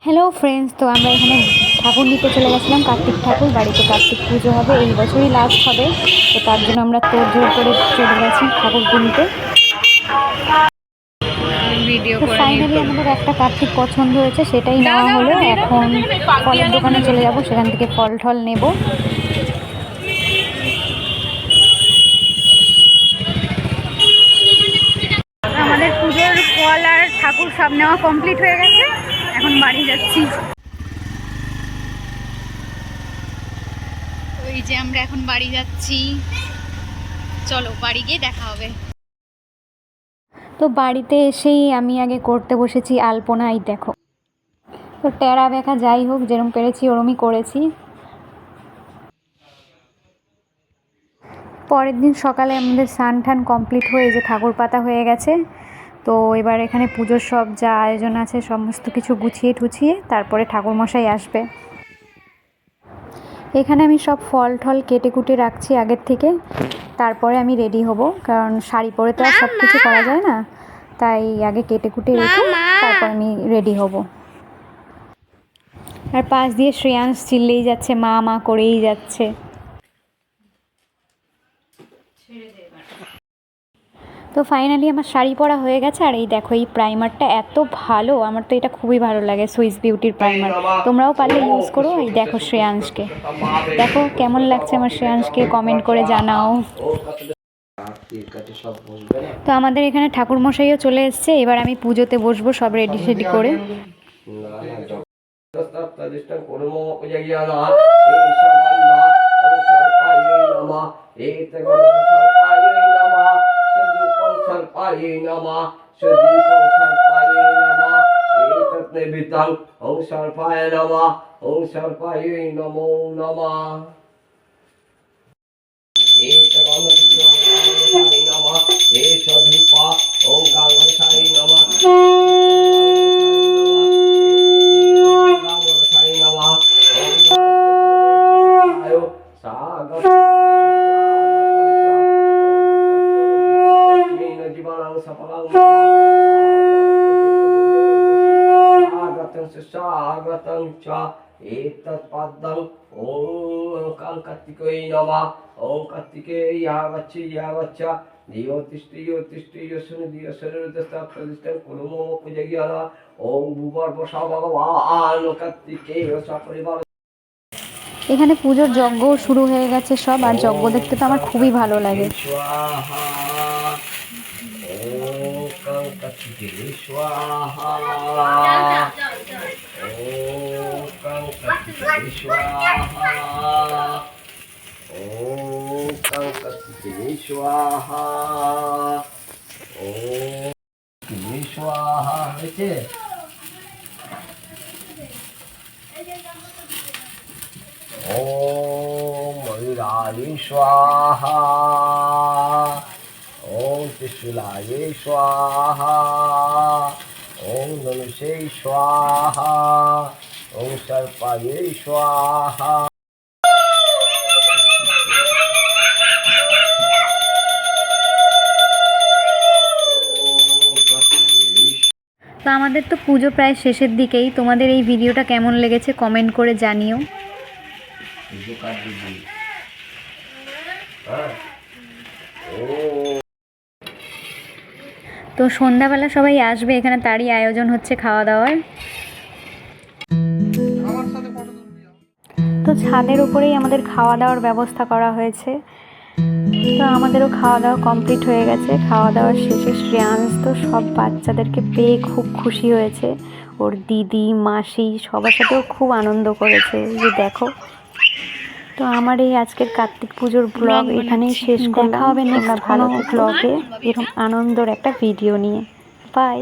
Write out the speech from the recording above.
Hello friends, তো আমরা এখানে ঠাকুর নিতে চলে গেছিলাম। কার্তিক ঠাকুর বাড়িতে কার্তিক পুজো হবে, এই বছরই লাস্ট হবে। তো তার জন্য আমরা তোড়জোড় করে চলে গেছি ঠাকুর কিনতে। তো ফাইনালি আমাদের একটা কার্তিক পছন্দ হয়েছে, সেটাই নেওয়া হলো। এখন ফলের দোকানে চলে যাব, সেখান থেকে ফল ঠল নেব। আমাদের পুজোর ফল আর ঠাকুর সব নেওয়া কমপ্লিট হয়ে গেছে, এখন বাড়ি যাচ্ছি। ওই যে আমরা এখন বাড়ি যাচ্ছি, চলো বাড়ি গিয়ে দেখা হবে। তো বাড়িতে এসেই আমি আগে করতে বসেছি আলপনা। এই দেখো, তো টেরা বেঁকা যাই হোক, যেরকম পেরেছি ওরমই করেছি। পরের দিন সকালে আমাদের স্নান টান কমপ্লিট হয়ে যে ঠাকুর পাতা হয়ে গেছে। তো এবার এখানে পুজোর সব যা আয়োজন আছে সমস্ত কিছু গুছিয়ে ঠুছিয়ে তারপরে ঠাকুরমশাই আসবে। এখানে আমি সব ফল ঠল কেটে কুটে রাখছি আগের থেকে, তারপরে আমি রেডি হব। কারণ শাড়ি পরে তো আর সব কিছু করা যায় না, তাই আগে কেটে কুটে রেখে তারপর আমি রেডি হব। আর পাশ দিয়ে শ্রেয়াংশ চিল্লেই যাচ্ছে, মা মা করেই যাচ্ছে। তো ফাইনালি আমার শাড়ি পরা হয়ে গেছে। আর এই দেখো, এই প্রাইমারটা এত ভালো, আমার তো এটা খুবই ভালো লাগে, সুইস বিউটির প্রাইমার। তোমরাও পারলে ইউজ করো। এই দেখো শ্রেয়াংশকে, দেখো কেমন লাগছে আমার শ্রেয়াংশকে, কমেন্ট করে জানাও। তো আমাদের এখানে ঠাকুর মশাইও চলে এসছে, এবার আমি পুজোতে বসবো সব রেডি সেডি করে। स्वागतं च एतत्पदं ॐ कार्तिकेय नमः ॐ कार्तिकेयावच्छि यावच्च दियोतिष्ठियोतिष्ठियोशनिदियोशनिरुदस्ताप्रतिष्ठं कुरुमो पूजयान ॐ भूवर्भसा भगवान् कार्तिकेय सपरिवार। এখানে পুজোর যজ্ঞ শুরু হয়ে গেছে সব, আর যজ্ঞ দেখতে তো আমার খুবই ভালো লাগে। ॐ मयूराय स्वाहा ॐ त्रिशूलाय स्वाहा ॐ धनुषे स्वाहा ॐ सर्पाय स्वाहा। তো আমাদের তো পুজো প্রায় শেষের দিকেই। তোমাদের এই ভিডিওটা কেমন লেগেছে কমেন্ট করে জানিও। তো সন্ধ্যাবেলা সবাই আসবে এখানে, তারই আয়োজন হচ্ছে খাওয়া দাওয়ার। তো ছাদের উপরেই আমাদের খাওয়া দাওয়ার ব্যবস্থা করা হয়েছে। তো আমাদেরও খাওয়া দাওয়া কমপ্লিট হয়ে গেছে। খাওয়া দাওয়ার শেষে শ্রেয়াংশ তো সব বাচ্চাদেরকে পেয়ে খুব খুশি হয়েছে। ওর দিদি মাসি সবার সাথেও খুব আনন্দ করেছে, যে দেখো। তো আমার এই আজকের কার্তিক পুজোর ব্লগ এখানেই শেষ করলাম। দেখা হবে নেক্সট ভালো ব্লগে এরকম আনন্দর একটা ভিডিও নিয়ে। বাই।